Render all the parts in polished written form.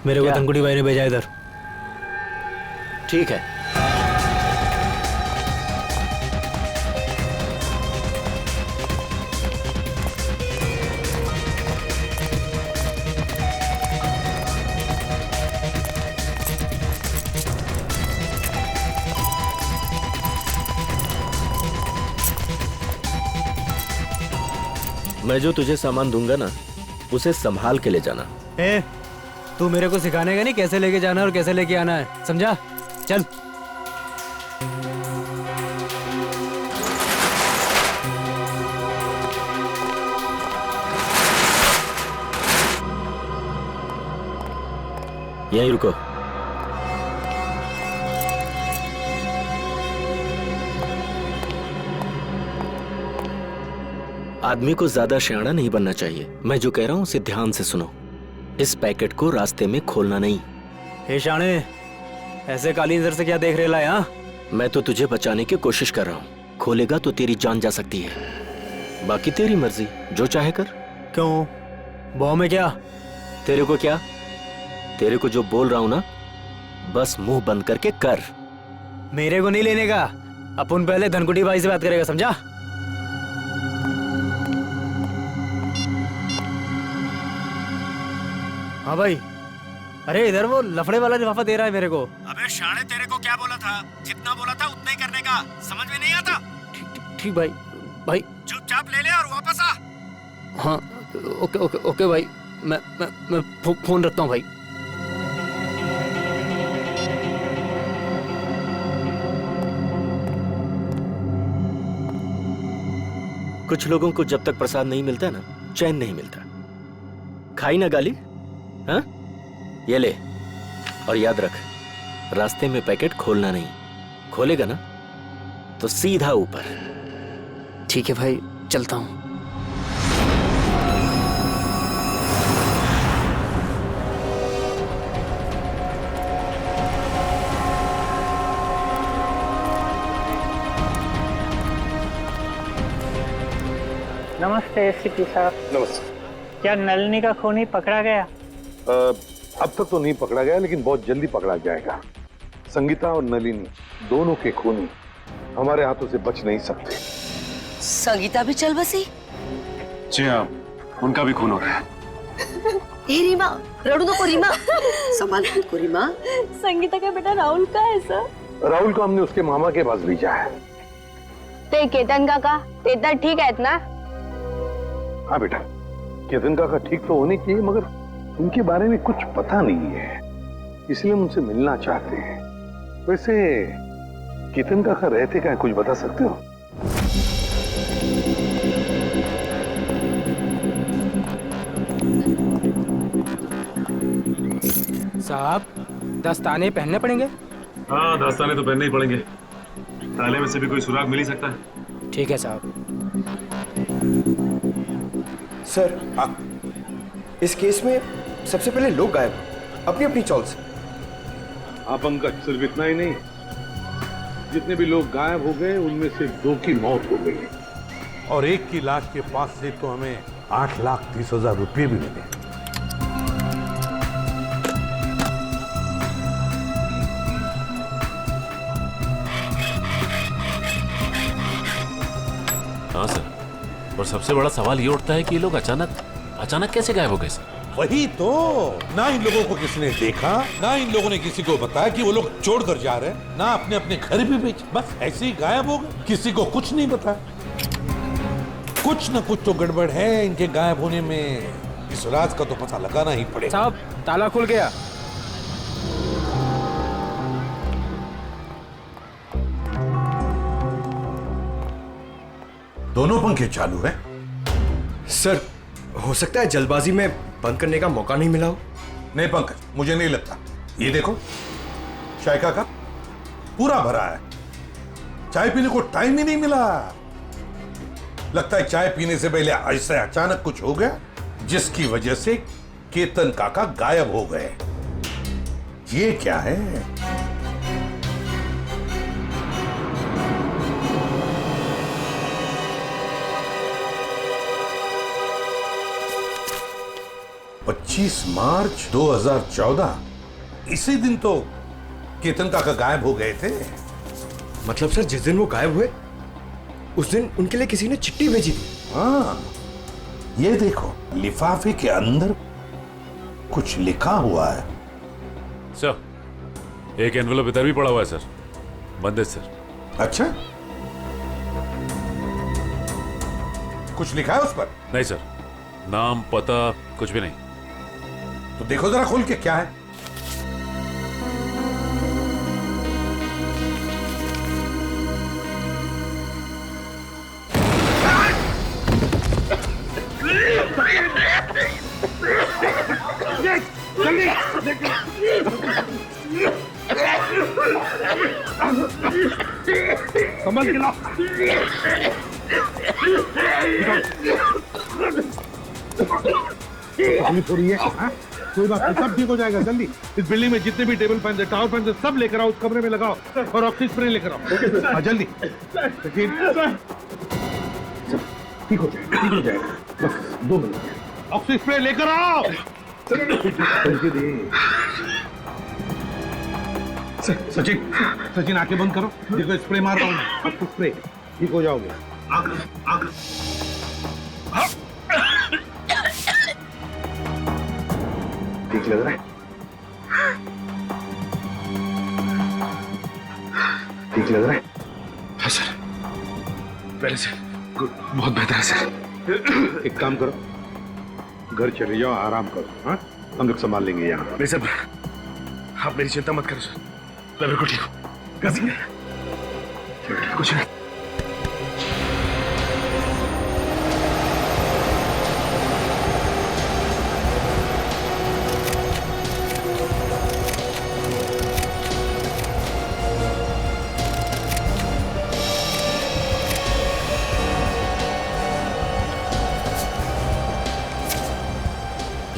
मेरे को धनकुटी भाई ने भेजा इधर। ठीक है, मैं जो तुझे सामान दूंगा ना, उसे संभाल के ले जाना। ए, तू मेरे को सिखाने का नहीं कैसे लेके जाना और कैसे लेके आना है, समझा? चल। यहीं रुको। आदमी को ज्यादा शयाना नहीं बनना चाहिए। मैं जो कह रहा हूं उसे ध्यान से सुनो। इस पैकेट को रास्ते में खोलना नहीं। हे शाणे, ऐसे काली नजर से क्या देख रहे ला? यहाँ मैं तो तुझे बचाने की कोशिश कर रहा हूँ। खोलेगा तो तेरी जान जा सकती है। बाकी तेरी मर्जी, जो चाहे कर। क्यों? बॉ में क्या? तेरे को क्या? तेरे को जो बोल रहा हूं ना, बस मुंह बंद करके कर। मेरे को नहीं लेने का। अपन पहले धनकुटी भाई से बात करेगा, समझा? हाँ भाई। अरे इधर वो लफड़े वाला लिफाफा दे रहा है मेरे को। अबे शाणे, तेरे को क्या बोला था? जितना बोला था उतना ही करने का। समझ में नहीं आता? ठीक भाई। भाई चुपचाप ले ले और वापस आ। हाँ, ओके ओके ओके भाई। मैं फोन रखता हूँ भाई। कुछ लोगों को जब तक प्रसाद नहीं मिलता ना, चैन नहीं मिलता। खाई ना गाली? हाँ, ये ले। और याद रख, रास्ते में पैकेट खोलना नहीं। खोलेगा ना तो सीधा ऊपर। ठीक है भाई, चलता हूँ। नमस्ते एसपी साहब। नमस्ते। क्या नलिनी का खूनी पकड़ा गया? अब तक तो नहीं पकड़ा गया, लेकिन बहुत जल्दी पकड़ा जाएगा। संगीता और नलिनी दोनों के खूनी हमारे हाथों से बच नहीं सकते। संगीता भी चल बसी? जी हाँ, उनका भी खून हो रहा है। ए रीमा, रड़ू नको रीमा। संभाल खुद को रीमा। संगीता का बेटा राहुल का है सर? राहुल को हमने उसके मामा के पास भेजा है। ते केतन काका, ते ठीक है ना? हाँ बेटा, केतन काका ठीक तो होने चाहिए, मगर उनके बारे में कुछ पता नहीं है, इसलिए हम उनसे मिलना चाहते हैं। वैसे केतन काका रहते क्या, कुछ बता सकते हो? साहब, दस्ताने पहनने पड़ेंगे? हाँ, दस्ताने तो पहनने ही पड़ेंगे। ताले में से भी कोई सुराग मिल ही सकता है। ठीक है साहब। सर, इस केस में सबसे पहले लोग गायब, अपनी अपनी चॉल से। हाँ पंकज, सिर्फ इतना ही नहीं, जितने भी लोग गायब हो गए उनमें से 2 की मौत हो गई और एक की लाश के पास से तो हमें 8,30,000 रुपये भी मिले। हाँ सर, और सबसे बड़ा सवाल ये उठता है कि ये लोग अचानक कैसे गायब हो गए सर? वही तो, ना इन लोगों को किसी ने देखा, ना इन लोगों ने किसी को बताया कि वो लोग छोड़कर जा रहे हैं, ना अपने अपने घर भी बेचे, बस ऐसे ही गायब हो गए। किसी को कुछ नहीं बताया। कुछ न कुछ तो गड़बड़ है इनके गायब होने में। इस राज का तो पता लगाना ही पड़ेगा। साहब, ताला खुल गया। दोनों पंखे चालू हैं? सर, हो सकता है जल्दबाजी में बंद करने का मौका नहीं मिला हो। नहीं पंकज, मुझे नहीं लगता। ये देखो, चाय का कप पूरा भरा है, चाय पीने को टाइम ही नहीं मिला। लगता है चाय पीने से पहले ऐसे अचानक कुछ हो गया, जिसकी वजह से केतन काका गायब हो गए। ये क्या है? 25 मार्च 2014, इसी दिन तो केतन काका गायब हो गए थे। मतलब सर जिस दिन वो गायब हुए उस दिन उनके लिए किसी ने चिट्ठी भेजी थी। हाँ, ये देखो लिफाफे के अंदर कुछ लिखा हुआ है। सर एक एनवेलप इधर भी पड़ा हुआ है सर, बंदे सर। अच्छा, कुछ लिखा है उस पर? नहीं सर, नाम पता कुछ भी नहीं। तो देखो जरा खोल के क्या है। संभल के लाओ। तकलीफ हो रही है? हाँ? कोई बात नहीं, सब ठीक हो जाएगा जल्दी। इस बिल्डिंग में जितने भी टेबल फैन है, टावर फैन है, सब लेकर आओ, उस कमरे में लगाओ और ऑक्सीजन स्प्रे लेकर आओ। हाँ, जल्दी। ठीक हो जाएगा, ठीक हो जाएगा। बस 2 मिनट। ऑक्सीजन स्प्रे लेकर आओ। सचिन, सचिन आंखें बंद करो, देखो स्प्रे मार रहा हूँ मैं। आपको स्प्रे, ठीक हो जाओगे। ठीक लग रहा है? ठीक लग रहा है? हाँ सर, पहले से गुड, बहुत बेहतर है सर। एक काम करो, घर चले जाओ, आराम करो। हाँ, हम लोग संभाल लेंगे यहाँ। नहीं सर, आप मेरी चिंता मत करो सर, मैं बिल्कुल ठीक हूँ। कुछ नहीं।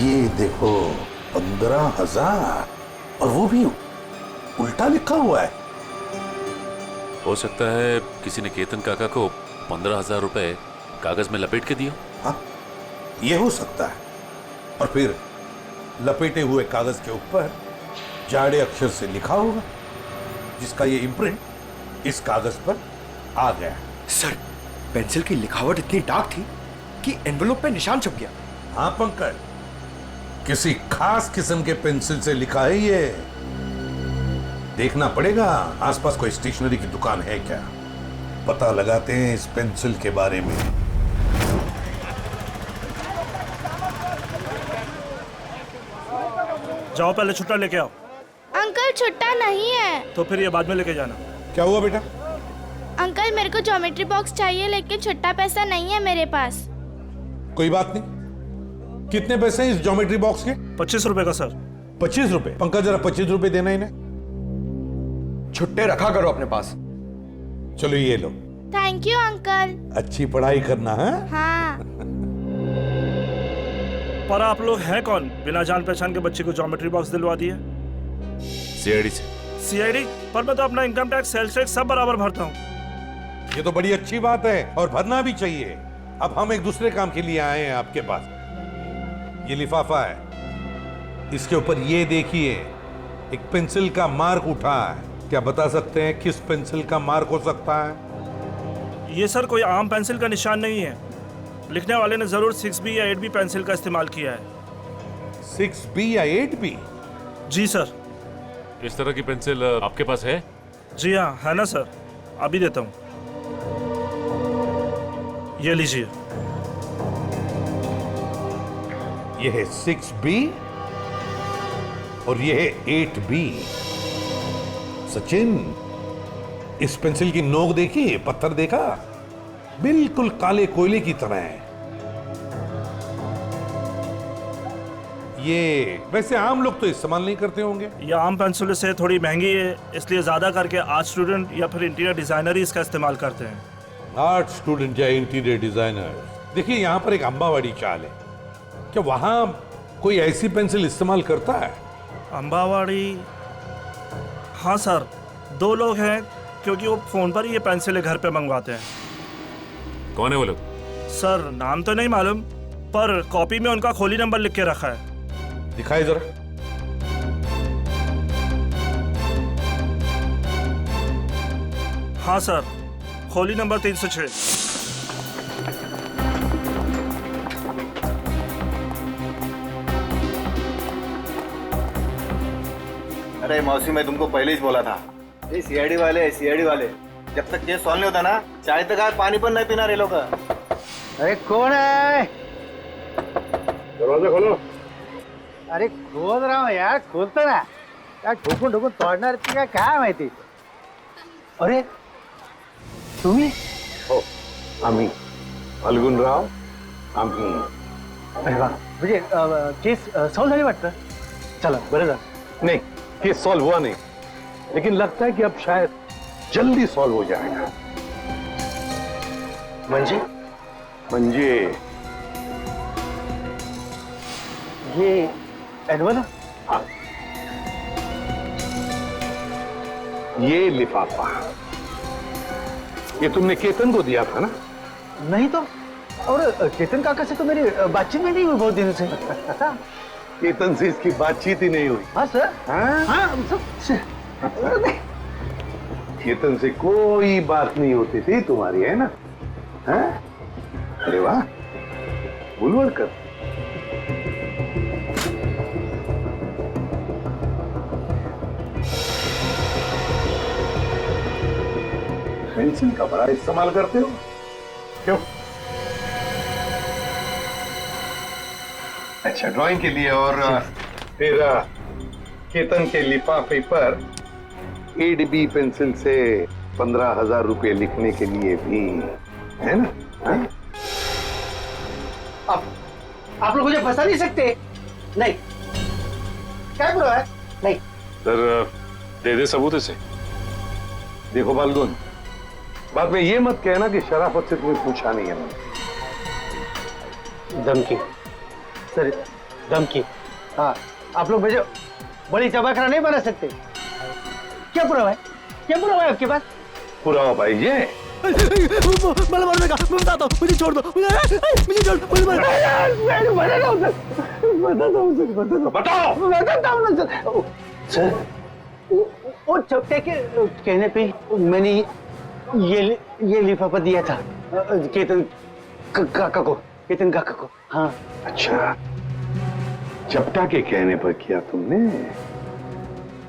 ये देखो 15,000, और वो भी उल्टा लिखा हुआ है। हो सकता है किसी ने केतन काका को 15,000 रुपए कागज में लपेट के दिया। हाँ, ये हो सकता है। और फिर लपेटे हुए कागज के ऊपर जाड़े अक्षर से लिखा होगा, जिसका ये इम्प्रिंट इस कागज पर आ गया। सर, पेंसिल की लिखावट इतनी डार्क थी कि एनवेलप पे निशान छप गया। हाँ पंकज, किसी खास किस्म के पेंसिल से लिखा है ये। देखना पड़ेगा आसपास कोई स्टेशनरी की दुकान है क्या, पता लगाते हैं इस पेंसिल के बारे में। जाओ पहले छुट्टा लेके आओ। अंकल छुट्टा नहीं है। तो फिर ये बाद में लेके जाना। क्या हुआ बेटा? अंकल मेरे को ज्योमेट्री बॉक्स चाहिए, लेकिन छुट्टा पैसा नहीं है मेरे पास। कोई बात नहीं। कितने पैसे हैं इस ज्योमेट्री बॉक्स के? 25 रुपए का सर। 25 रुपए? पंकज जरा 25 रुपए देना इन्हें। छुट्टे रखा करो अपने पास। चलो ये लो। Thank you uncle. अच्छी पढ़ाई करना है। हाँ। पर आप लोग हैं कौन, बिना जान पहचान के बच्चे को ज्योमेट्री बॉक्स दिलवा दिए? सीआईडी से। सीआईडी? पर मैं तो अपना इनकम टैक्स, सेल्स टैक्स सब बराबर भरता हूँ। ये तो बड़ी अच्छी बात है और भरना भी चाहिए। अब हम एक दूसरे काम के लिए आए हैं आपके पास। ये लिफाफा है, इसके ऊपर ये देखिए एक पेंसिल का मार्क उठा है। क्या बता सकते हैं किस पेंसिल का मार्क हो सकता है? ये सर कोई आम पेंसिल का निशान नहीं है। लिखने वाले ने जरूर 6B या 8B पेंसिल का इस्तेमाल किया है। 6B या 8B? जी सर। इस तरह की पेंसिल आपके पास है? जी हाँ, है ना सर, अभी देता हूँ। ये लीजिए। ये है 6B और ये है 8B। सचिन, इस पेंसिल की नोक देखी, पत्थर देखा, बिल्कुल काले कोयले की तरह है। ये वैसे आम लोग तो इस्तेमाल नहीं करते होंगे। ये आम पेंसिल से थोड़ी महंगी है, इसलिए ज्यादा करके आर्ट स्टूडेंट या फिर इंटीरियर डिजाइनर ही इसका इस्तेमाल करते हैं। आर्ट स्टूडेंट या इंटीरियर डिजाइनर। देखिए यहाँ पर एक अंबावाड़ी चाल है, क्या वहां कोई ऐसी पेंसिल इस्तेमाल करता है? अंबावाड़ी? हाँ सर, 2 लोग हैं, क्योंकि वो फोन पर ही ये पेंसिलें घर पे मंगवाते हैं। कौन है वो लोग? सर नाम तो नहीं मालूम, पर कॉपी में उनका खोली नंबर लिख के रखा है। दिखाई जरा। हाँ सर, खोली नंबर 306। अरे मौसी, मैं तुमको पहले ही बोला था, ये सीआईडी वाले जब तक केस सॉल्व नहीं होता ना, चाय तक आए पानी पर नहीं पीना रे लोग। अरे कौन है? दरवाजा खोलो। अरे खोल रहा हूँ यार, खोलता ना यार, ठोकून ठोकून तोडणार का काय माहिती। अरे तुम्ही? हो, आम्ही फाल्गुनराव, आम्ही। अरे वा, म्हणजे केस सॉल्व झाली वाटतं। चला बरं झालं। नहीं, केस सॉल्व हुआ नहीं, लेकिन लगता है कि अब शायद जल्दी सॉल्व हो जाएगा। म्हणजे ये एडवन? हाँ, ये लिफाफा ये तुमने केतन को दिया था ना? नहीं तो, और चेतन काका से तो मेरी बातचीत में नहीं हुई बहुत दिनों से। केतन से इसकी बातचीत ही नहीं हुई। हाँ सर। हाँ? हाँ केतन से कोई बात नहीं होती थी तुम्हारी, है ना? हाँ? अरे वाह, बुलवड़कर। पेंसिल का बड़ा इस्तेमाल करते हो क्यों? अच्छा, ड्राइंग के लिए। और फिर केतन के लिफाफे पर एडबी पेंसिल से 15,000 रुपए लिखने के लिए भी, है ना? हाँ? आप लोग मुझे फंसा नहीं सकते। नहीं, क्या बुरा है? नहीं सर, दे दे सबूत इसे। देखो फाल्गुन, बाद में ये मत कहना कि शराफत से तुम्हें पूछा नहीं है मैंने। धमकी सर, धमकी। हाँ, आप लोग मुझे बड़ी चबाखरा नहीं बना सकते। क्या पुरावा है? क्या पुरावा है आपके पास? पुरावा भाई ये मला मारने का, मैं बताता हूँ, मुझे छोड़ दो, मुझे छोड़, मुझे मार। बताओ। सर, वो चपटे के कहने पे मैंने ये लिफाफा दिया था केतन काका को। हाँ। अच्छा, चपटा के कहने पर किया तुमने?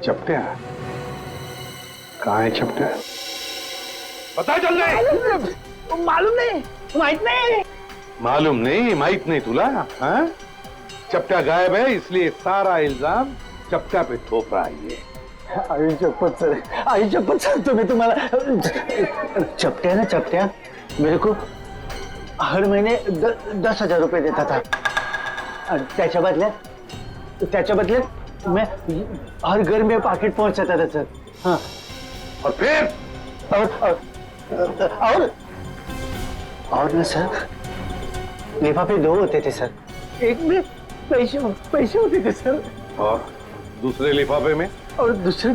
चपटा कहाँ है? चपटा पता चल जाए। मालूम नहीं, माहित नहीं तुला? हाँ? चपटा गायब है, इसलिए सारा इल्जाम चपटा पे थोप रहा है ये। आई चप्पत सर, तुम्हें तुम्हारा चपट्या मेरे को हर महीने 10,000 रुपए देता था। त्याच्या बदल्यात मैं हर घर में पाकिट पहुंचाता था सर। हाँ, और फिर और ना सर, लिफाफे 2 होते थे सर, एक में पैसे होते थे सर, और दूसरे लिफाफे में? और दूसरे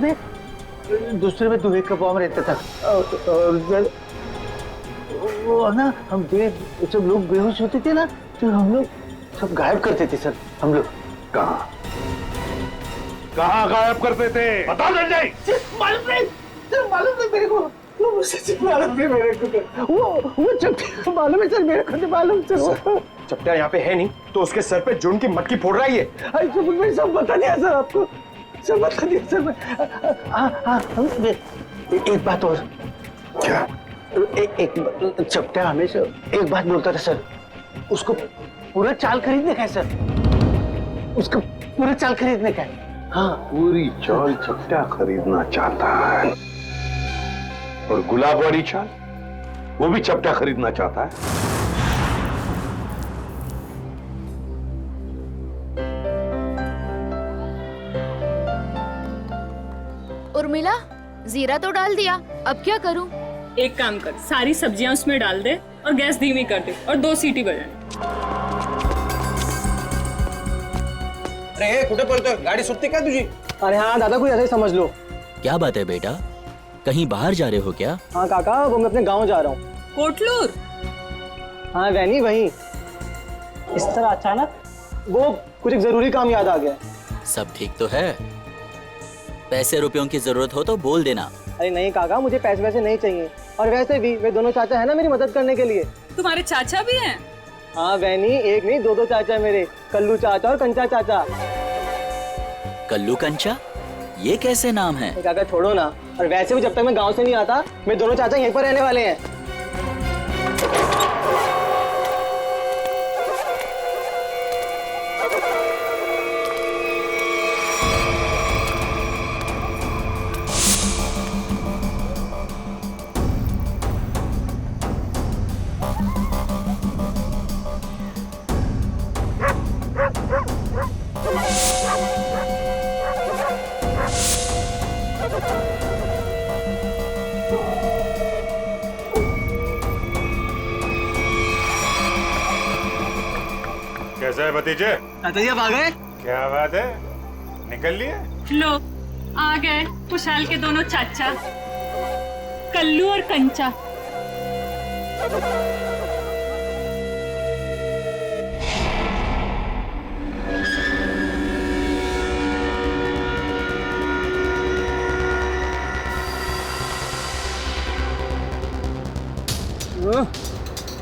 में दुबे का बॉम्ब रहता था। और जब वो ना जब लोग बेहोश होते थे ना, तो हम लोग सब गायब करते थे सर। हम लोग कहाँ गायब करते थे? बता संजय। मालूम नहीं मेरे को। वो सच मालूम नहीं मेरे को। वो चपटा मालूम है सर, मेरे को नहीं मालूम सर। चपटा यहाँ पे है नहीं, तो उसके सर पे जुर्म की मटकी फोड़ रहा है ये। मैंने सब बता दिया सर आपको, सब बता दिया सर। हाँ, एक बात और। क्या? एक चपटा हमेशा एक बात बोलता था सर, उसको पूरा चाल खरीदने का है सर, उसको पूरा चाल खरीदने का है। हाँ, पूरी चाल चपटा खरीदना चाहता है, और गुलाब वाली चाल वो भी चपटा खरीदना चाहता है। उर्मिला, जीरा तो डाल दिया, अब क्या करूं? एक काम कर, सारी सब्जियां उसमें डाल दे और गैस धीमी कर दे और 2 सीटी बजाए। अरे कुठे पळतोय? गाडी सुटते का तुझी? अरे हाँ दादा, कोई ऐसा ही समझ लो। क्या बात है बेटा, कहीं बाहर जा रहे हो क्या? हाँ काका, वो मैं अपने गांव जा रहा हूँ। कोटलूर? हाँ वैनी, वही। इस तरह अचानक वो कुछ एक जरूरी काम याद आ गया। सब ठीक तो है? पैसे रुपयों की जरूरत हो तो बोल देना। अरे नहीं काका, मुझे पैसे वैसे नहीं चाहिए, और वैसे भी वे दोनों चाचा है ना मेरी मदद करने के लिए। तुम्हारे चाचा भी हैं? हाँ बहनी, एक नहीं दो चाचा है मेरे, कल्लू चाचा और कंचा चाचा। कल्लू कंचा, ये कैसे नाम है? काका छोड़ो ना, और वैसे भी जब तक मैं गांव से नहीं आता मेरे दोनों चाचा यहीं पर रहने वाले हैं। कैसा है भतीजे? चाचा जी आप आ गए? क्या बात है, निकल लिए? लो आ गए खुशहाल के दोनों चाचा, कल्लू और कंचा।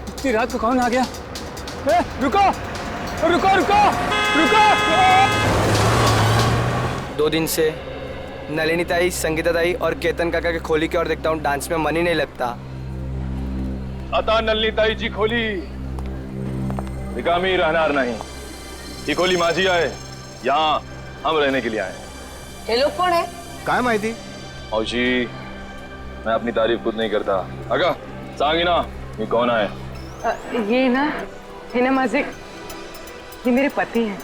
इतनी रात को कौन आ गया? रुको रुको रुको रुको! 2 दिन से नलिनी ताई, संगीता ताई और केतन काका के खोली की ओर देखता हूँ, डांस में मन ही नहीं लगता। आता नलिनी ताई जी खोली, निकामी रहनार नहीं। ये खोली माझी आए, यहाँ हम रहने के लिए आए। ये लोग कौन है? काय माहिती? औजी, मैं अपनी तारीफ खुद नहीं करता। अगा सांगी ना, ये कौन है? ये ना माझे, ये मेरे पति हैं।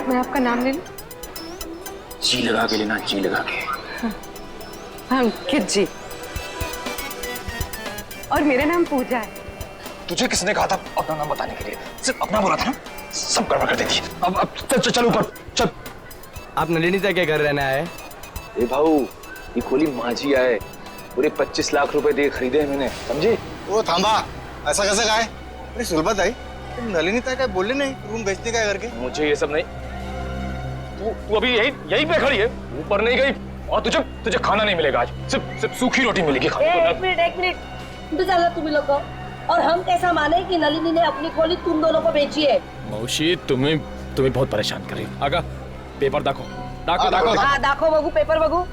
मैं आपका नाम ले लूं? जी लगा के लेना, जी लगा के। हाँ अंकित जी, और मेरा नाम पूजा है। तुझे किसने कहा था अपना नाम बताने के लिए? सिर्फ अपना बोला था ना, सब गड़बड़ कर देती। अब चल ऊपर चल। आप नलिनी ताई के घर रहने आए? ए भाऊ, ये खोली माझी आए, पूरे 25 लाख रुपए दे खरीदे हैं मैंने, समझे? वो थांबा, ऐसा कैसे कहा है? अरे सुलभा ताई, तुम नलिनी ताई का बोले नहीं रूम बेचने का करके? मुझे ये सब नहीं। तू अभी यही पे खड़ी है, ऊपर नहीं गई, और तुझे खाना नहीं मिलेगा आज। सिर्फ सूखी रोटी मिलेगी खाने को। एक मिनट, तो चलो तुम लोग को, और हम कैसा माने कि नलिनी ने अपनी खोली तुम दोनों को बेची है? मौसी तुम्हें बहुत परेशान कर रही है। आगा पेपर दाखो। हाँ दाखो बगू, पेपर बगू।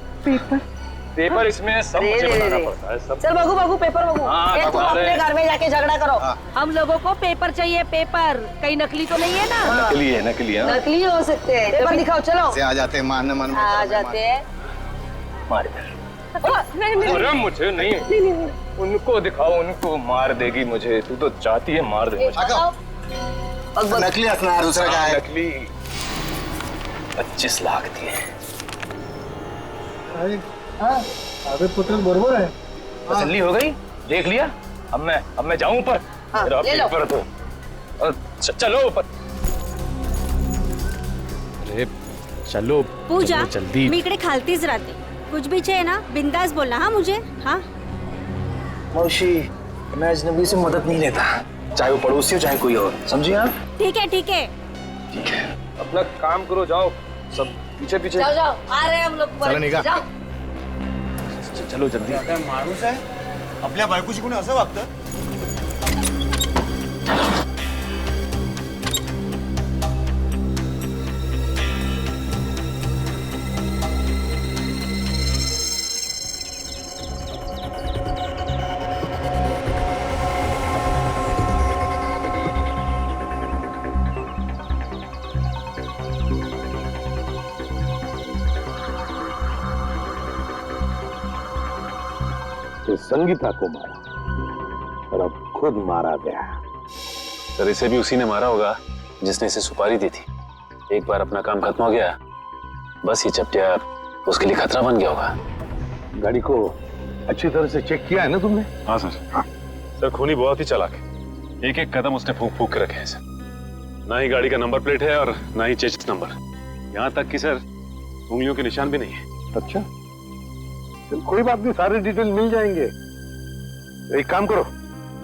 पेपर इसमें सब मुझे बताना पड़ता है सब। चल बगू पेपर बगू। हाँ, तुम अपने घर में जाके झगड़ा करो। हम लोगों को पेपर चाहिए, पेपर। कहीं नकली तो नहीं है ना? नकली है। नकली हो सकते हैं। पेपर दिखाओ, चलो। से आ जाते हैं मारने आ जाते हैं। अरे मुझे नहीं, उनको दिखाओ, उनको मार देगी मुझे। तू तो चाहती है मार दे मुझे। नकली हंसना है, दूसरा क्या है? नकली 25 लाख दिए। अबे पुत्र बरोबर है। तसल्ली हो गई? देख लिया? अब मैं जाऊं ऊपर? ले लो। ऊपर तो चलो ऊपर। अरे चलो पूजा, जल्दी। मी इकडे खालतीच राहते, कुछ भी चाहिए ना बिंदास बोलना। हाँ मुझे, हाँ मौसी, मैं अजनबी से मदद नहीं लेता, चाहे वो पड़ोसी हो चाहे कोई और, समझिए आप? ठीक है ठीक है। अपना काम करो, जाओ सब पीछे। जाओ, आ रहे हैं हम लोग। चलो निका। जाओ। चलो जल्दी। माणूस आहे आपल्या बायकोशी कोणी असं वागतं? संगीता को मारा और अब खुद मारा गया। सर इसे भी उसी ने मारा होगा जिसने इसे सुपारी दी थी। एक बार अपना काम खत्म हो गया, बस ये चपटिया उसके लिए खतरा बन गया होगा। गाड़ी को अच्छी तरह से चेक किया है ना तुमने? हाँ सर। सर खूनी बहुत ही चालाक है, एक कदम उसने फूक के रखे हैं सर। ना ही गाड़ी का नंबर प्लेट है और ना ही चेसिस नंबर, यहाँ तक कि सर उंगलियों के निशान भी नहीं है। अच्छा, कोई बात नहीं, सारे डिटेल मिल जाएंगे। एक काम करो,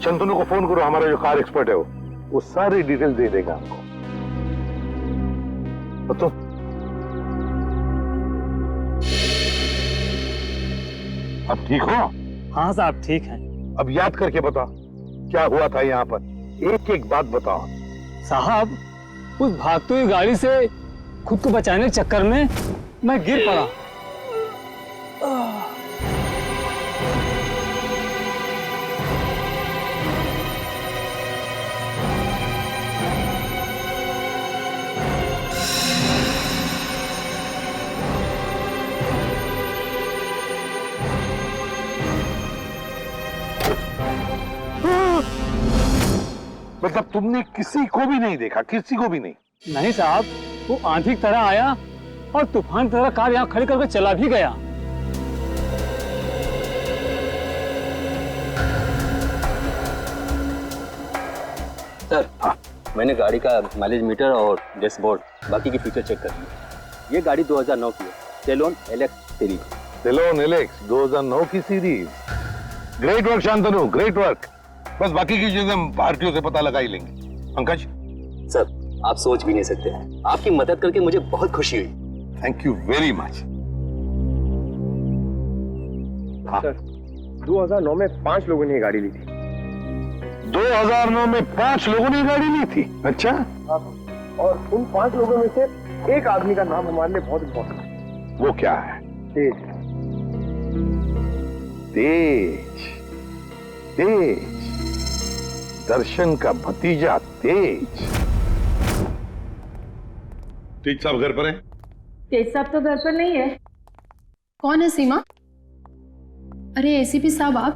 शंतनु को फोन करो, हमारा जो कार एक्सपर्ट है वो सारी डिटेल दे देगा हमको। तो अब ठीक हो? हाँ साहब ठीक है। अब याद करके बताओ क्या हुआ था यहाँ पर, एक एक बात बताओ। साहब उस भागती हुई गाड़ी से खुद को बचाने के चक्कर में मैं गिर पड़ा। मतलब तुमने किसी को भी नहीं देखा? किसी को भी नहीं? नहीं साहब, वो आंधी की तरह आया और तूफान की तरह कार यहाँ खड़ी करके चला भी गया। सर मैंने गाड़ी का माइलेज मीटर और डैशबोर्ड बाकी की फीचर चेक कर लिए। ये गाड़ी 2009 की है, सेलोन एलेक्स सीरीज। सेलोन एलेक्स 2009 की series. Great work Shantanu, great work. बस बाकी की चीजें हम भारतीयों से पता लगा ही लेंगे। पंकज सर आप सोच भी नहीं सकते हैं, आपकी मदद करके मुझे बहुत खुशी हुई। Thank you very much. Sir 2009 में 5 लोगों ने ये गाड़ी ली थी। 2009 में 5 लोगों ने गाड़ी ली थी? अच्छा। और उन 5 लोगों में से एक आदमी का नाम हमारे लिए बहुत इम्पोर्टेंट है। वो क्या है? तेज। तेज, तेज, दर्शन का भतीजा तेज। तेज साहब घर पर हैं? तेज साहब तो घर पर नहीं है। कौन है सीमा? अरे एसीपी साहब आप?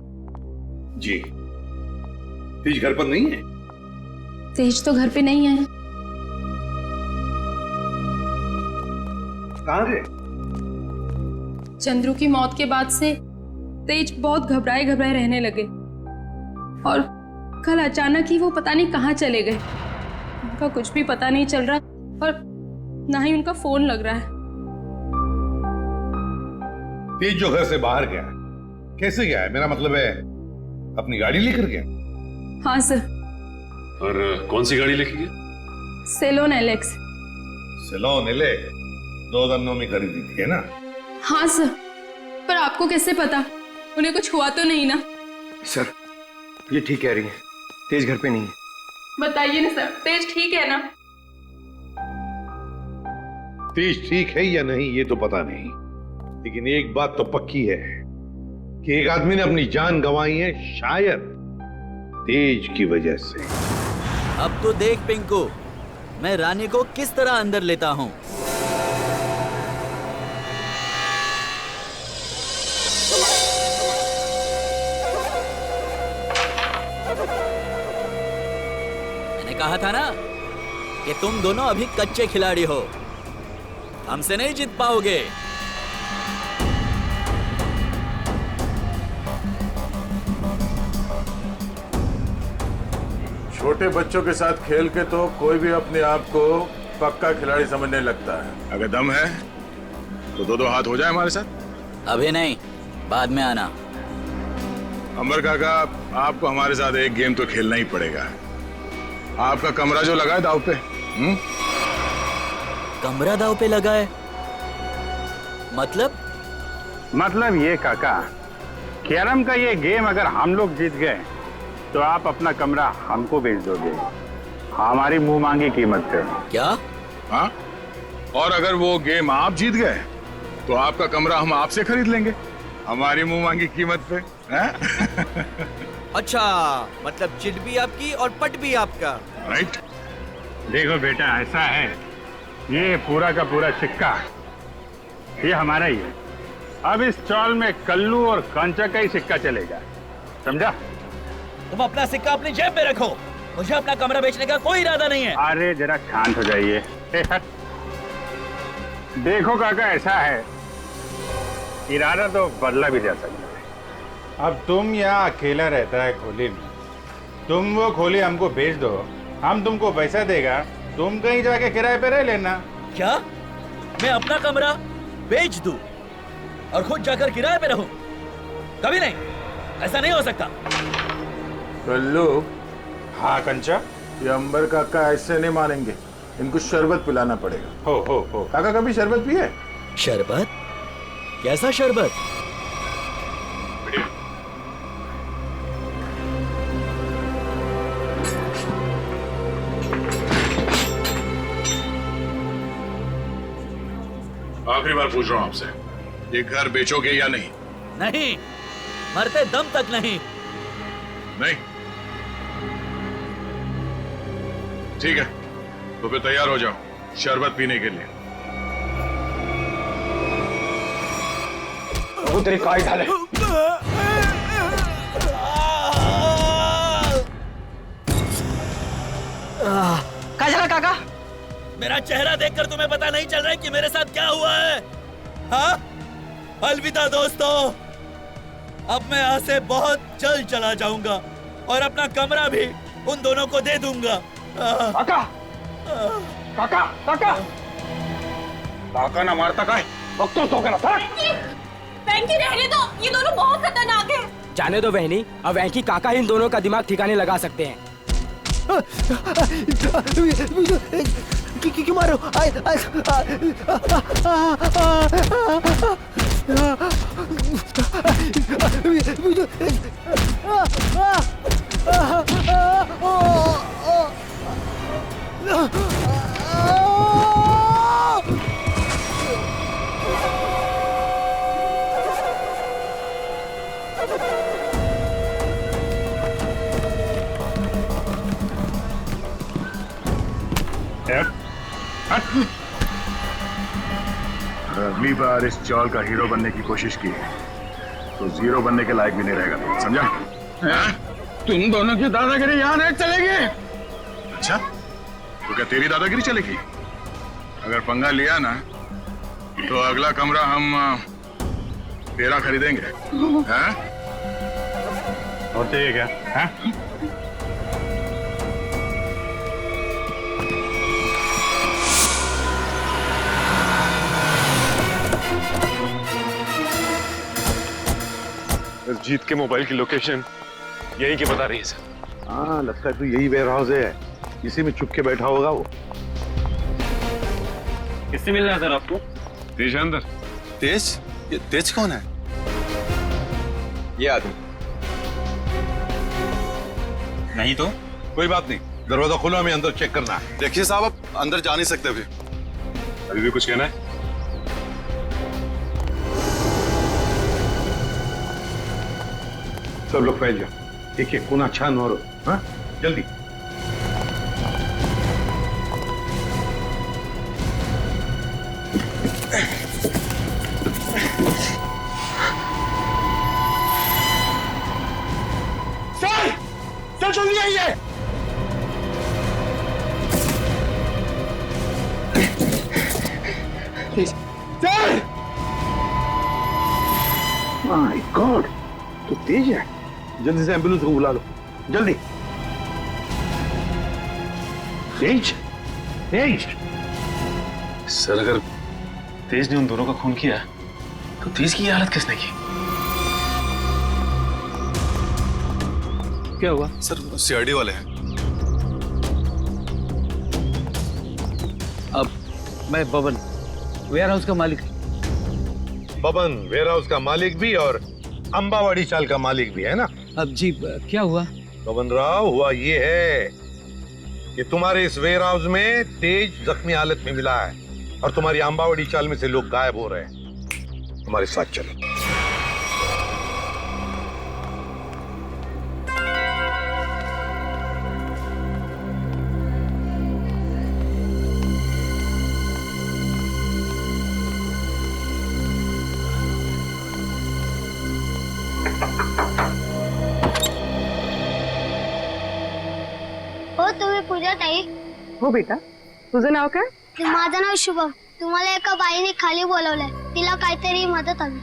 जी। तेज घर पर नहीं है? तेज तो घर पे नहीं है। कहां गए? चंद्रू की मौत के बाद से तेज बहुत घबराए घबराए रहने लगे और कल अचानक ही वो पता नहीं कहाँ चले गए। उनका कुछ भी पता नहीं चल रहा और ना ही उनका फोन लग रहा है। तेज जो घर से बाहर गया है, कैसे गया है? मेरा मतलब है अपनी गाड़ी लेकर गया? हाँ सर। और कौन सी गाड़ी लेके गया? Salon Alex. सेलोन एलेक्स 2009 में खरीदी थी, है ना? हाँ सर, पर आपको कैसे पता? उन्हें कुछ हुआ तो नहीं ना? सर ये ठीक कह रही है, तेज घर पे नहीं है। बताइए ना सर, तेज ठीक है ना? तेज ठीक है या नहीं ये तो पता नहीं, लेकिन एक बात तो पक्की है कि एक आदमी ने अपनी जान गंवाई है, शायद तेज की वजह से। अब तो देख पिंकू, मैं रानी को किस तरह अंदर लेता हूँ। मैंने कहा था ना कि तुम दोनों अभी कच्चे खिलाड़ी हो, हमसे नहीं जीत पाओगे। छोटे बच्चों के साथ खेल के तो कोई भी अपने आप को पक्का खिलाड़ी समझने लगता है। अगर दम है तो दो हाथ हो जाए हमारे साथ। अभी नहीं, बाद में आना। अंबर काका, आपको हमारे साथ एक गेम तो खेलना ही पड़ेगा। आपका कमरा जो लगा है दाव पे। कमरा दाव पे लगा है? मतलब ये काका, कैरम का ये गेम अगर हम लोग जीत गए तो आप अपना कमरा हमको बेच दोगे, हमारी मुंह मांगी कीमत पे। क्या? हाँ, और अगर वो गेम आप जीत गए तो आपका कमरा हम आपसे खरीद लेंगे, हमारी मुंह मांगी कीमत पे। अच्छा, मतलब चिट भी आपकी और पट भी आपका। राइट। देखो बेटा, ऐसा है, ये पूरा का पूरा सिक्का ये हमारा ही है। अब इस चौल में कल्लू और कांचा का ही सिक्का चलेगा, समझा? तुम अपना सिक्का अपनी जेब में रखो, मुझे अपना कमरा बेचने का कोई इरादा नहीं है। अरे जरा शांत हो जाइए। देखो काका, ऐसा है, इरादा तो बदला भी जा सकता है। अब तुम यहाँ अकेला रहता है खोली में, तुम वो खोली हमको बेच दो, हम तुमको पैसा देगा, तुम कहीं जाके किराए पे रह लेना। क्या मैं अपना कमरा बेच दूं और खुद जाकर किराए पे रहूं? कभी नहीं, ऐसा नहीं हो सकता। कल्लू। हाँ कंचा, ये अंबर काका ऐसे नहीं मानेंगे। इनको शरबत पिलाना पड़ेगा। हो काका कभी शरबत पिए? शरबत? कैसा शरबत? आखिरी बार पूछ रहा हूं आपसे, ये घर बेचोगे या नहीं? नहीं, मरते दम तक नहीं। नहीं? ठीक है, तो फिर तैयार हो जाओ शरबत पीने के लिए। वो तेरी काय ढाले। क्या चला काका? मेरा चेहरा देखकर तुम्हें पता नहीं चल रहा है कि मेरे साथ क्या हुआ है? हाँ? अलविदा दोस्तों, अब मैं यहाँ से बहुत जल्द चला जाऊंगा और अपना कमरा भी उन दोनों को दे दूंगा। काका, काका, काका, काका ना मारता का है, वक्त तो करा था। वेंकी रहने दो, ये दोनों बहुत खतरनाक हैं। जाने दो बहनी, अब वेंकी काका इन दोनों का दिमाग ठिकाने लगा सकते हैं। क्यों मारो? अगली बार इस चौल का हीरो बनने की कोशिश की तो जीरो बनने के लायक भी नहीं रहेगा, समझा? तुम दोनों की दादागिरी यहाँ नहीं चलेगी। अच्छा, तो क्या तेरी दादागिरी चलेगी? अगर पंगा लिया ना तो अगला कमरा हम तेरा खरीदेंगे। हाँ? और चाहिए क्या? हाँ? जीत के मोबाइल की लोकेशन यही के बता रही है सर। हाँ, लगता है तो यही वेयर हाउस है, इसी में छुप के बैठा होगा वो। किससे मिलना है सर आपको? तेज अंदर। तेज? ये तेज कौन है? ये आदमी नहीं तो कोई बात नहीं, दरवाजा खोलो, हमें अंदर चेक करना है। देखिए साहब, आप अंदर जा नहीं सकते अभी। अभी भी कुछ कहना है? सब लोग फैल जाओ, एक एक कोना छान मारो। हाँ, जल्दी। सर, सर जल्दी आइए। सर! माय गॉड, तो तेज है। जल्दी से एम्बुलेंस को बुला लो, जल्दी। तेज, तेज। सर, अगर तेज ने उन दोनों का खून किया तो तेज की ये हालत किसने की? क्या हुआ? सर, सीआईडी वाले हैं। अब मैं बबन, वेयर हाउस का मालिक। बबन वेयर हाउस का मालिक भी और अंबावाड़ी चाल का मालिक भी है ना? अब जी क्या हुआ? बबन राव, हुआ ये है कि तुम्हारे इस वेयर हाउस में तेज जख्मी हालत में मिला है और तुम्हारी अंबावाड़ी चाल में से लोग गायब हो रहे हैं। हमारे साथ चलो। तुम्ही पूजा ताई? हो बेटा, तुझं नाव काय? माझं नाव शुभम. तुम्हाला एका बाईने खाली बोलवलंय, तिला काहीतरी मदत हवी.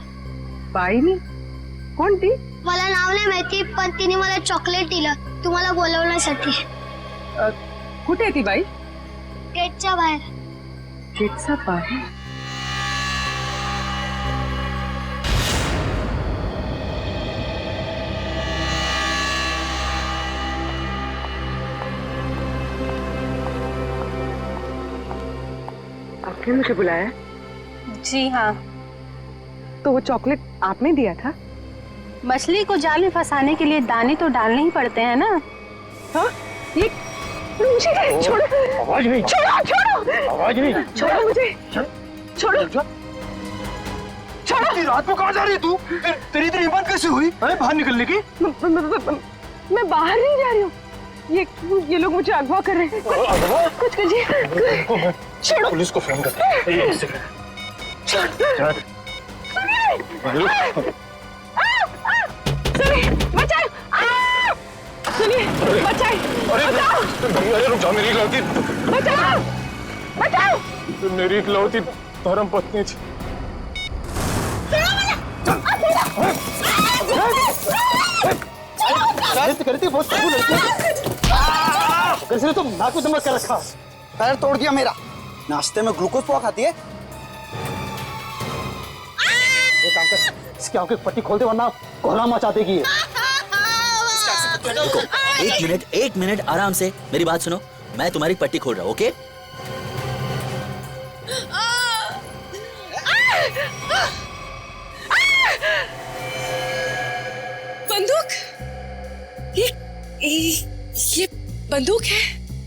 बाईने? कोणती? मला नाव नाही माहिती, पण तिने मला चॉकलेट दिलं तुम्हाला बोलवण्यासाठी. कुठे आहे ती बाई? गेटच्या बाहेर. गेटच्या बाहेर? आपने मुझे बुलाया? जी हाँ। तो वो चॉकलेट आपने दिया था? मछली को जाल में फंसाने के लिए दाने तो डालने ही पड़ते हैं ना। हाँ? ये मुझे छोड़ो। आवाज नहीं। छोड़ो छोड़ो। आवाज नहीं। छोड़ो मुझे। छोड़ो। इतनी रात में कहाँ जा रही है तू? तेरी इतनी हिम्मत कैसे हुई? अरे बाहर निकलने की? मैं बाहर नहीं जा रही हूँ। ये लोग मुझे अगवा कर रहे हैं। कुछ कीजिए। छोड़ो। पुलिस को फोन कर। एक सेकंड। सुनिए, बचाओ! सुनिए, बचाओ! अरे रुक जाओ, मेरी इकलौती। बचाओ! बचाओ! मेरी इकलौती धर्म पत्नी थी। करती बहुत सही लड़की। कैसे तुम नाक में दम कर रखा? पैर तोड़ दिया मेरा। नाश्ते में ग्लूकोज पोहा खाती है। ये काम कर, इसकी आंखें पट्टी खोल दे वरना कोहरा मचा देगी। रुको, एक मिनट आराम से मेरी बात सुनो। मैं तुम्हारी पट्टी खोल रहा हूँ, ओके? बंदूक? ये बंदूक है?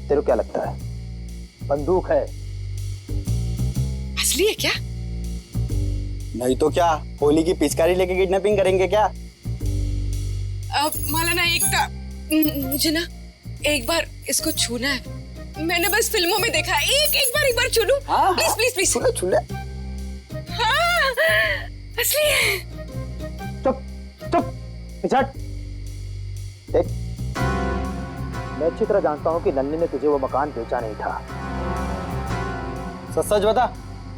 तेरे को क्या लगता है? बंदूक है। असली है क्या? नहीं तो क्या, होली की पिचकारी लेके किडनैपिंग करेंगे क्या? अब मौलाना मुझे ना एक बार इसको छूना है। मैंने बस फिल्मों में देखा है। एक बार छू लूं? Please please please. छू ले। हाँ, असली है। चुप। पिछट। देख, मैं अच्छी तरह जानता हूँ कि नन्नी ने तुझे वो मकान बेचा नहीं था। सच बता,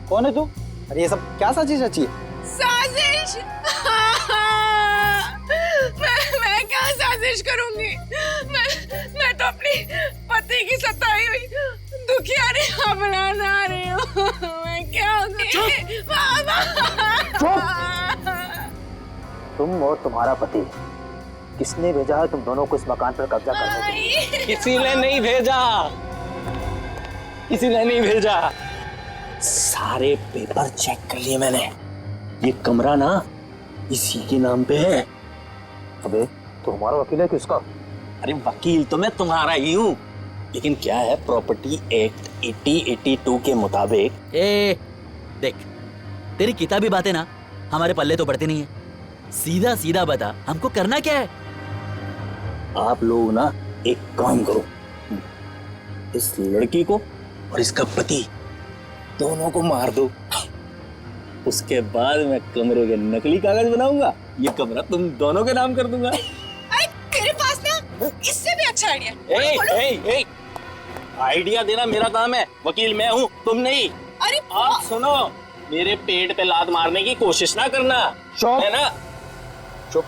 कौन है तू? अरे ये सब क्या साजिश रची है? साजिश? मैं क्या साजिश करूंगी? मैं तो अपनी पति की सताई हुई दुखियारी अपना रही हूँ। मैं क्या होगी? तुम और तुम्हारा पति, किसने भेजा है तुम दोनों को इस मकान पर कब्जा करने के लिए? किसी ने नहीं भेजा। किसी ने नहीं भेजा। सारे पेपर चेक कर लिए मैंने। ये कमरा ना इसी के नाम पे है। अबे तो हमारा वकील है किसका? अरे वकील तो मैं तुम्हारा ही हूँ, लेकिन क्या है, प्रॉपर्टी एक्ट 8082 के मुताबिक। देख, तेरी किताबी बातें ना हमारे पल्ले तो पड़ती नहीं है। सीधा सीधा बता, हमको करना क्या है? आप लोग ना एक काम करो, इस लड़की को और इसका पति दोनों को मार दो। उसके बाद मैं कमरे के नकली कागज बनाऊंगा, ये कमरा तुम दोनों के नाम कर दूंगा। तेरे पास ना इससे भी अच्छा आइडिया। आइडिया देना मेरा काम है, वकील मैं हूँ, तुम नहीं। अरे आप सुनो, मेरे पेट पे लात मारने की कोशिश ना करना, है ना? चुप।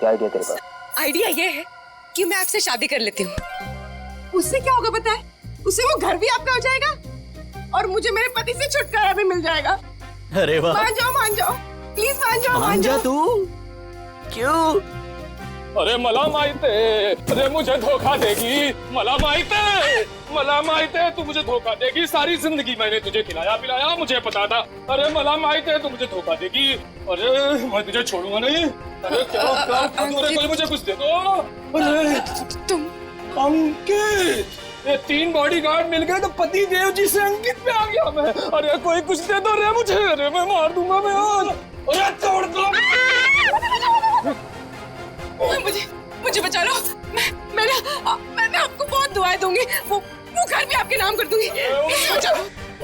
क्या आइडिया तेरे पास? आइडिया ये है कि मैं आपसे शादी कर लेती हूँ। उससे क्या होगा पता है? उससे वो घर भी आपका हो जाएगा और मुझे मेरे पति से छुटकारा भी मिल जाएगा। अरे वाह, मान जाओ प्लीज, मान जाओ। तू क्यों? अरे मला माहित है, अरे मुझे धोखा देगी। मला माहित है तू मुझे धोखा देगी। सारी जिंदगी मैंने तुझे खिलाया पिलाया, मुझे पता था। अरे मला माहित है तू मुझे धोखा देगी। अरे मैं तुझे छोड़ूंगा नहीं। अरे क्या अरे कोई मुझे कुछ दे दो। अरे तुम अंकित, ये 3 बॉडीगार्ड मिल गए तो पति देव जी से अंकित पे आ गया मैं। अरे कोई कुछ दे दो रे मुझे। अरे मैं मार दूंगा मैं आज। अरे तोड़ दो। मुझे बचा लो। मैं आपको बहुत दुआएं दूंगी। वो घर भी आपके नाम कर दूंगी।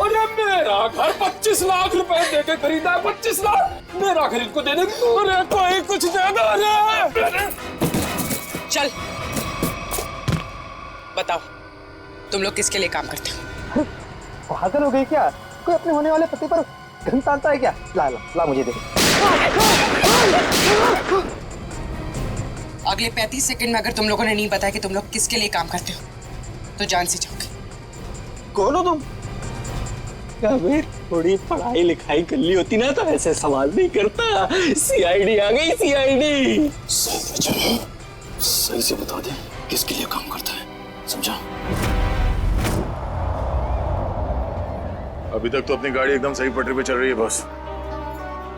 अरे मेरा घर 25 लाख रुपए देके खरीदा है। 25 लाख मेरा खरीद को दे दे। अरे कोई कुछ दे दो। अरे चल बताओ, तुम लोग किसके लिए काम करते हो? पागल हो गई क्या? कोई अपने होने वाले पति पर घन तानता है क्या? ला मुझे दे। अगले 35 सेकंड में अगर तुम लोगों ने नहीं बताया कि तुम लोग किसके लिए काम करते हो तो जान से जाओगे। कौन हो तुम? भाई थोड़ी पढ़ाई लिखाई कर ली होती ना तो ऐसे सवाल नहीं करता। सीआईडी आ गई, सीआईडी। सही से बता दे किसके लिए काम करता है, समझा? अभी तक तो अपनी गाड़ी एकदम सही पटरी पे चल रही है बॉस।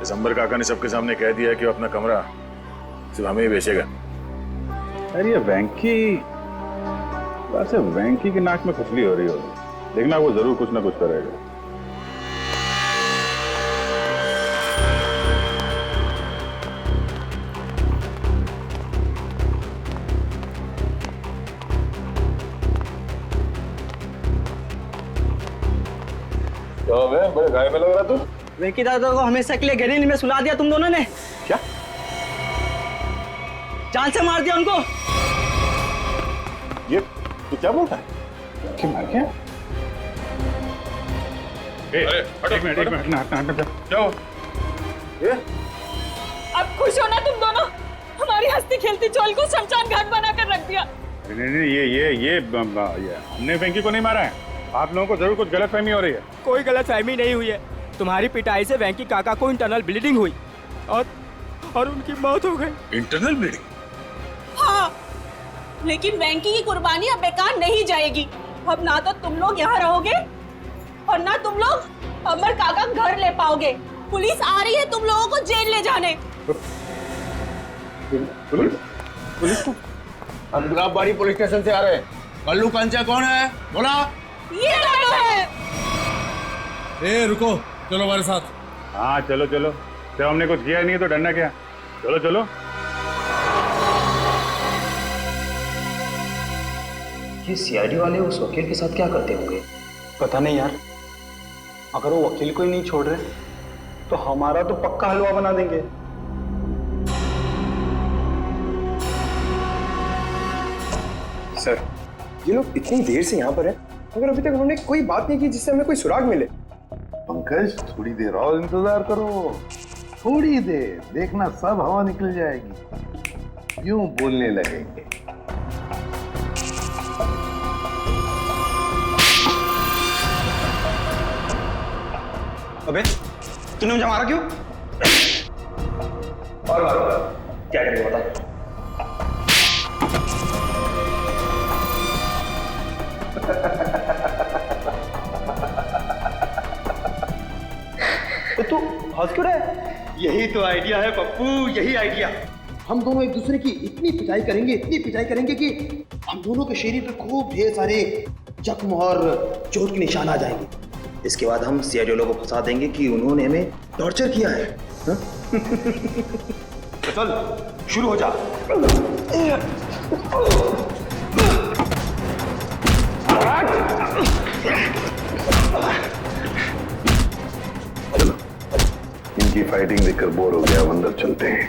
दिसंबर काका ने सबके सामने कह दिया है कि वो अपना कमरा सिर्फ हमें ही बेचेगा। अरे ये वेंकी, वैसे वेंकी की नाक में खुजली हो रही होगी, देखना वो जरूर कुछ ना कुछ करेगा। तो मैं बड़े घायल में लग रहा तू। वेंकी दादा को हमेशा के लिए गहरी नींद में सुला दिया तुम दोनों ने। क्या? जान से मार दिया उनको। ये तू क्या बोलता है? कि मार क्या? एक मिनट ना जाओ। ये अब खुश हो ना तुम दोनों? हमारी हंसती खेलती चोल को शमशान घाट बनाकर रख दिया। नहीं, ये हमने वेंकी को नहीं मारा है। आप लोगों को जरूर कुछ गलतफहमी हो रही है। कोई गलतफहमी नहीं हुई है। तुम्हारी पिटाई से वेंकी काका को इंटरनल ब्लीडिंग हुई और उनकी मौत हो गई। Internal bleeding? हाँ, लेकिन वेंकी की कुर्बानी अब बेकार नहीं जाएगी। अब ना तो तुम लोग यहाँ रहोगे और ना तुम लोग अमर काका घर ले पाओगे। पुलिस आ रही है तुम लोगों को जेल ले जाने। पुलिस को? हम गुलाबबाड़ी पुलिस स्टेशन से आ रहे हैं। कल्लू कंचा कौन है? बोला। ये दोनों है। ए रुको, चलो हमारे साथ। हाँ चलो चलो, जब हमने कुछ किया नहीं है तो डरना क्या। चलो चलो। ये सीआईडी वाले उस वकील के साथ क्या करते होंगे? पता नहीं यार, अगर वो वकील को ही नहीं छोड़ रहे तो हमारा तो पक्का हलवा बना देंगे। सर, ये लोग इतनी देर से यहाँ पर हैं, मगर अभी तक उन्होंने कोई बात नहीं की जिससे हमें कोई सुराग मिले। पंकज, थोड़ी देर और इंतजार करो, थोड़ी देर, देखना सब हवा निकल जाएगी, यूं बोलने लगेंगे। अबे तूने मुझे मारा क्यों? और मारो, क्या करेंगे बता। तू हंस क्यों रहा है? यही तो आइडिया है पप्पू, यही आइडिया। हम दोनों एक दूसरे की इतनी पिटाई करेंगे कि हम दोनों के शरीर पे खूब ढेर सारे जख्म और चोट के निशान आ जाएंगे। इसके बाद हम सीआईडी वालों को फंसा देंगे कि उन्होंने हमें टॉर्चर किया है। तो चल शुरू हो जा। इनकी फाइटिंग देखकर बोर हो गया, अंदर चलते हैं।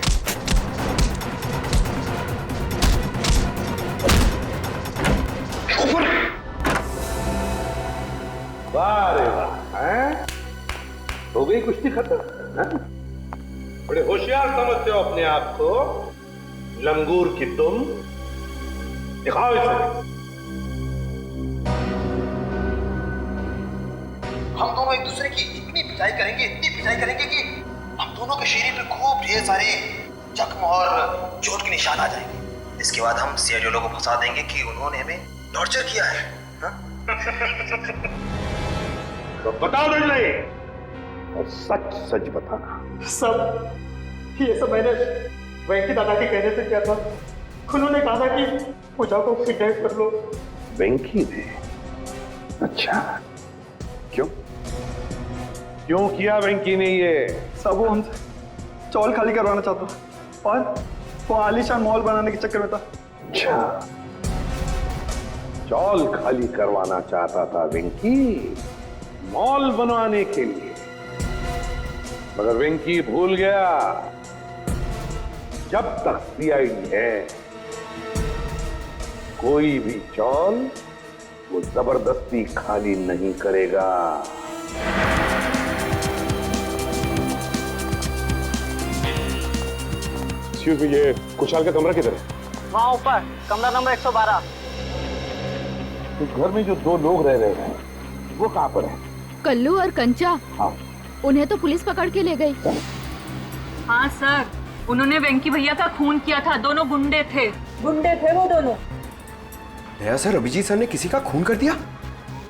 वाह रे वाह, हैं? हो गई कुश्ती खत्म। बड़े होशियार समझते हो अपने आप को, लंगूर की तुम। दिखाओ इसे। हम दोनों एक दूसरे की इतनी पिटाई करेंगे कि हम दोनों के शरीर पे खूब ढेर सारे जख्म और चोट के निशान आ जाएंगे। इसके बाद हम सीआईडी वालों को फंसा देंगे कि उन्होंने हमें टॉर्चर किया है। तो बताओ नहीं, और सच सच बताना। सब ये सब मैंने वेंकी दादा के कहने से किया था। उन्होंने कहा था कि पूजा को किडनैप कर लो। वेंकी ने? अच्छा, क्यों किया वेंकी ने ये? सब वो हमसे चौल खाली करवाना चाहता और वो आलीशान मॉल बनाने के चक्कर में था। अच्छा, चौल खाली करवाना चाहता था वेंकी, मॉल बनवाने के लिए। मगर वेंकी भूल गया, जब तक सीआईडी है कोई भी चौल वो जबरदस्ती खाली नहीं करेगा। ये कुशाल का कमरा किधर है? वहाँ ऊपर, कमरा नंबर 112। तो घर में जो दो लोग रह रहे हैं वो कहाँ पर है? कल्लू और कंचा। हाँ, उन्हें तो पुलिस पकड़ के ले गई। हाँ सर, उन्होंने वेंकी भैया का खून किया था। दोनों गुंडे थे वो दोनों। नया सर, अभिजीत सर ने किसी का खून कर दिया?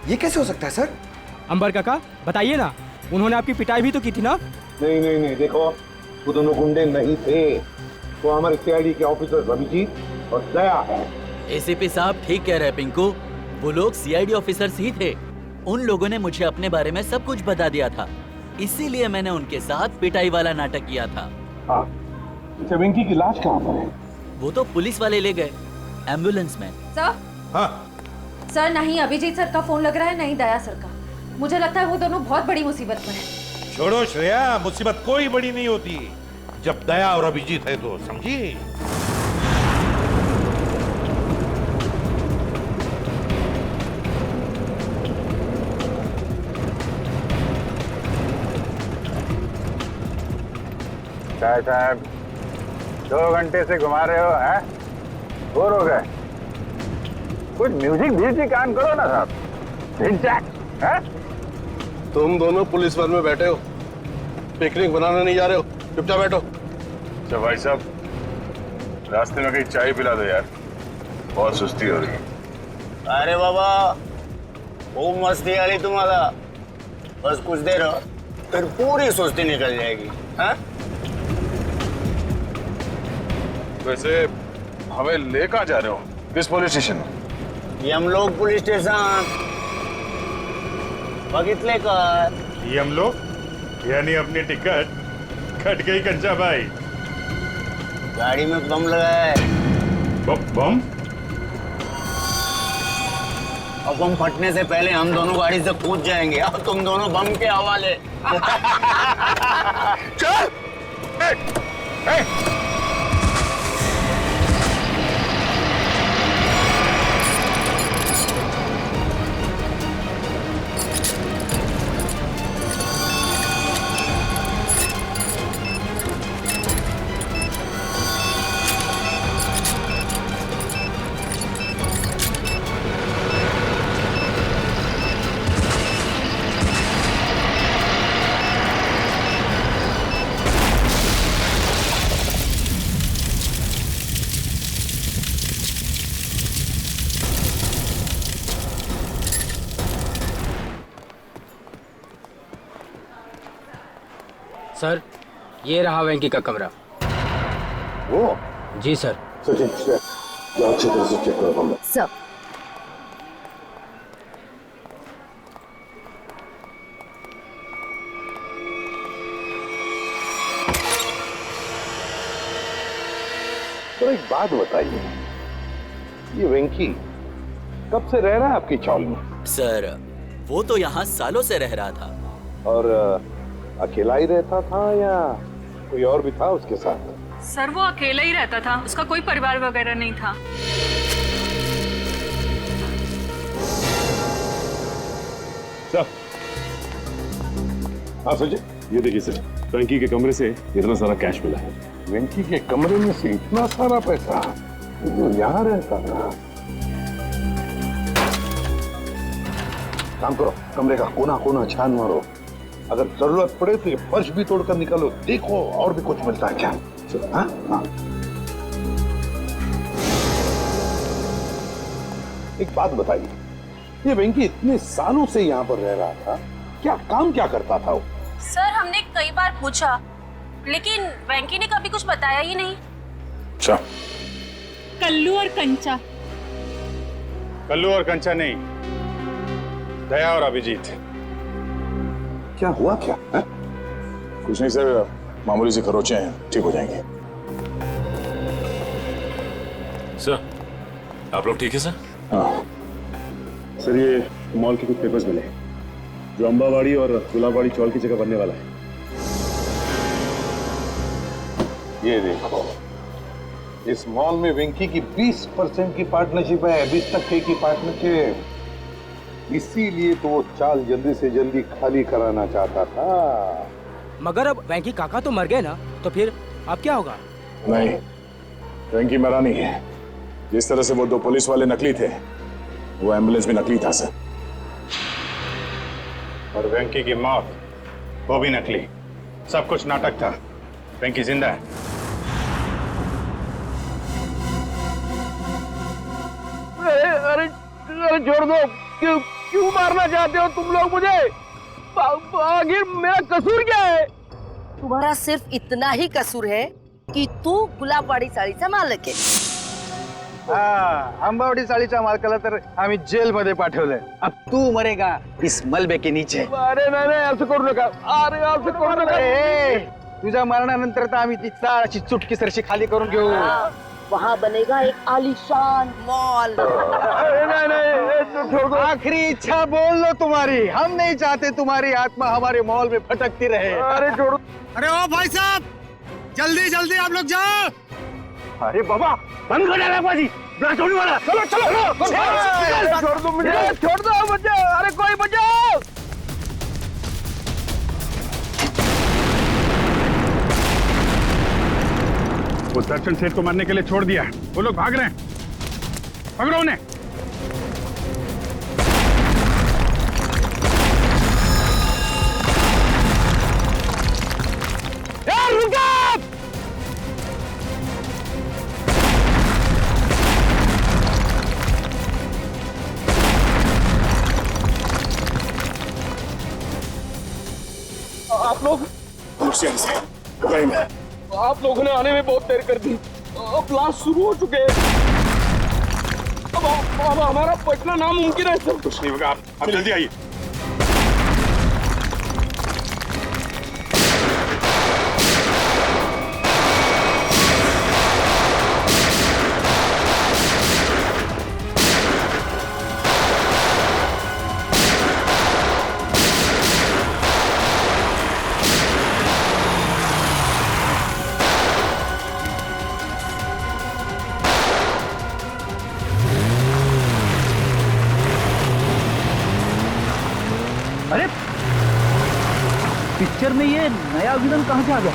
ये कैसे हो सकता है सर? अंबर काका बताइए ना, उन्होंने आपकी पिटाई भी तो की थी ना? नहीं नहीं नहीं, देखो वो दोनों गुंडे नहीं थे, वो हमारे सीआईडी के ऑफिसर अभिजीत और दया है। एसीपी साहब ठीक कह रहे हैं पिंकू, वो लोग सीआईडी ऑफिसर्स ही थे। उन लोगों ने मुझे अपने बारे में सब कुछ बता दिया था, इसीलिए मैंने उनके साथ पिटाई वाला नाटक किया था। हाँ, वेंकी की लाश कहाँ पर है? वो तो पुलिस वाले ले गए, एम्बुलेंस में। सर? हाँ सर, नहीं अभिजीत सर का फोन लग रहा है, नहीं दया सर का। मुझे लगता है वो दोनों बहुत बड़ी मुसीबत में हैं। छोड़ो श्रेया, मुसीबत कोई बड़ी नहीं होती जब दया और अभिजीत है तो, समझी? साहब 2 घंटे से घुमा रहे हो, हैं? बोर हो गए? कुछ म्यूजिक भी कान करो ना साहब। हैं? तुम दोनों पुलिस वन में बैठे हो, पिकनिक बनाने नहीं जा रहे हो, चुपचाप बैठो। अच्छा भाई साहब, रास्ते में कहीं चाय पिला दो यार, बहुत सुस्ती हो रही है। अरे बाबा खूब मस्ती आ रही तुम्हारा, बस कुछ देर और फिर पूरी सुस्ती निकल जाएगी। हाँ? वैसे हमें ले कहाँ जा रहे हो? किस पुलिस स्टेशन? यमलोक पुलिस स्टेशन। बगितले का यमलोक यानी अपनी टिकट कट गई कंचा भाई। गाड़ी में बम लगा है। बम? और बम फटने से पहले हम दोनों गाड़ी से कूद जाएंगे और तुम दोनों बम के हवाले। चल! सर, ये रहा वेंकी का कमरा। वो? जी सर। सचिन, जाओ अच्छी तरह से चेक करो कमरा। सर। तो एक बात बताइए, ये वेंकी कब से रह रहा है आपकी चौल में? सर, वो तो यहाँ सालों से रह रहा था। और अकेला ही रहता था या कोई और भी था उसके साथ? सर, वो अकेला ही रहता था, उसका कोई परिवार वगैरह नहीं था। सर, हाँ सचिन, ये देखिए सर, वेंकी के कमरे से इतना सारा कैश मिला है। वेंकी के कमरे में से इतना सारा पैसा? वो यहाँ रहता था। काम करो, कमरे का कोना कोना छान मारो, अगर जरूरत पड़े तो ये फर्श भी तोड़कर निकालो, देखो और भी कुछ मिलता है क्या। हाँ? हाँ। एक बात बताइए, ये वेंकी इतने सालों से यहाँ पर रह रहा था, क्या काम क्या करता था वो? सर, हमने कई बार पूछा, लेकिन वेंकी ने कभी कुछ बताया ही नहीं। अच्छा, कल्लू और कंचा। कल्लू और कंचा नहीं, दया और अभिजीत। क्या हुआ क्या है? कुछ नहीं सर, मामूली से खरोचे हैं, ठीक हो जाएंगे। सर, आप लोग ठीक है सर? हाँ सर, ये मॉल के कुछ पेपर्स मिले जो अंबावाड़ी और गुलाबवाड़ी चौल की जगह बनने वाला है। ये देखो, इस मॉल में वेंकी की 20% की पार्टनरशिप है, 20% की पार्टनरशिप। इसीलिए तो वो चाल जल्दी से जल्दी खाली कराना चाहता था। मगर अब वेंकी काका तो मर गए ना, तो फिर अब क्या होगा? नहीं, वेंकी मरा नहीं है। जिस तरह से वो 2 पुलिस वाले नकली थे, वो एम्बुलेंस भी नकली था सर। और वेंकी की मौत, वो भी नकली। सब कुछ नाटक था। वेंकी जिंदा है। अरे छोड़ दो, क्यों क्यों मारना चाहते हो तुम लोग मुझे? आखिर मेरा कसूर क्या है? तुम्हारा सिर्फ इतना ही कसूर है कि तू गुलाबवाडी चाळीचा मालक आहे. आंबावडी चाळीच्या मालकाला तर आम्ही जेल मध्ये पाठवलंय. अब तू मरेगा इस मलबे के नीचे. अरे नाही नाही, असं करू नका. अरे असं करू नका. तुझ्या मरणानंतर तर आम्ही ती चाळ अशी चुटकीसरशी खाली करून घेऊ. वहाँ बनेगा एक आलीशान मॉल. आखिरी इच्छा बोल लो तुम्हारी. हम नहीं चाहते तुम्हारी आत्मा हमारे मॉल में भटकती रहे. अरे छोड़ो. अरे ओ भाई साहब, जल्दी जल्दी आप लोग जाओ. अरे बाबा बंद कर डाला बाजी. छोड़ने वाला. चलो चलो छोड़ दो मुझे. छोड़ दो मुझे. अरे कोई बचाओ. वो दर्शन सेठ को मारने के लिए छोड़ दिया. वो लोग भाग रहे हैं. पकड़ो उन्हें. रुको. आप लोग आप लोगों ने आने में बहुत देर कर दी. अब ब्लास्ट शुरू हो चुके हैं. अब हमारा बचना नामुमकिन है सर. कुछ नहीं होगा. आप जल्दी आइए. अरे पिक्चर में ये नया विलन कहां से आ गया?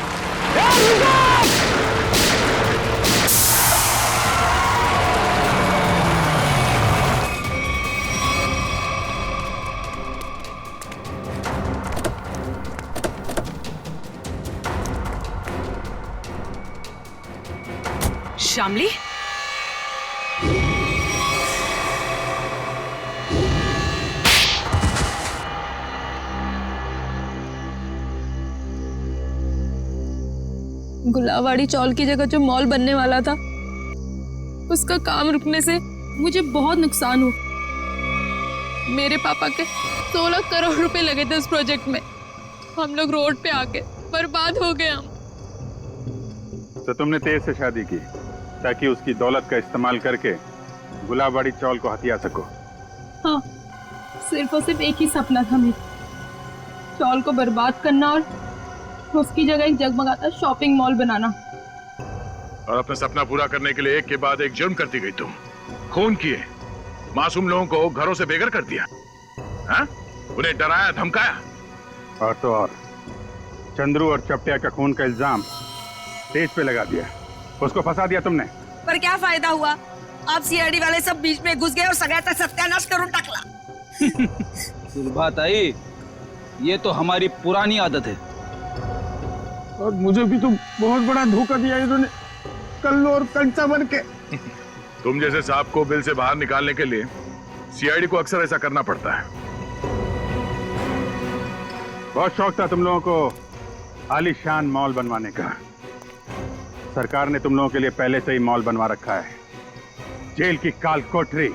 श्यामली, गुलाबवाड़ी चौल की जगह जो मॉल बनने वाला था, उसका काम रुकने से मुझे बहुत नुकसान हुआ. मेरे पापा के 16 करोड़ रुपए लगे थे उस प्रोजेक्ट में. हम लोग रोड पे आके बर्बाद हो गए. हम तो तुमने तेज से शादी की ताकि उसकी दौलत का इस्तेमाल करके गुलाबवाड़ी चौल को हथिया सको. हाँ, सिर्फ और सिर्फ एक ही सपना था मेरा, चौल को बर्बाद करना और उसकी जगह एक जगमगाता शॉपिंग मॉल बनाना. और अपना सपना पूरा करने के लिए एक के बाद एक जुर्म करती गई तुम. खून किए, मासूम लोगों को घरों से बेघर कर दिया. हाँ? उन्हें डराया धमकाया. और तो और चंद्रू और चपटिया का खून का इल्जाम तेज पे लगा दिया. उसको फंसा दिया तुमने. पर क्या फायदा हुआ? आप सीआईडी वाले सब बीच में घुस गए और सगळ्याचा सत्यानाश करून टाकला. सुलभाताई, ये तो हमारी पुरानी आदत है. और मुझे भी तो बहुत बड़ा धोखा दिया इन्होंने, कल्लू और कंचा बन के. तुम जैसे सांप को बिल से बाहर निकालने के लिए सीआईडी को अक्सर ऐसा करना पड़ता है. बहुत शौक था तुम लोगों को आलीशान मॉल बनवाने का. सरकार ने तुम लोगों के लिए पहले से ही मॉल बनवा रखा है. जेल की काल कोठरी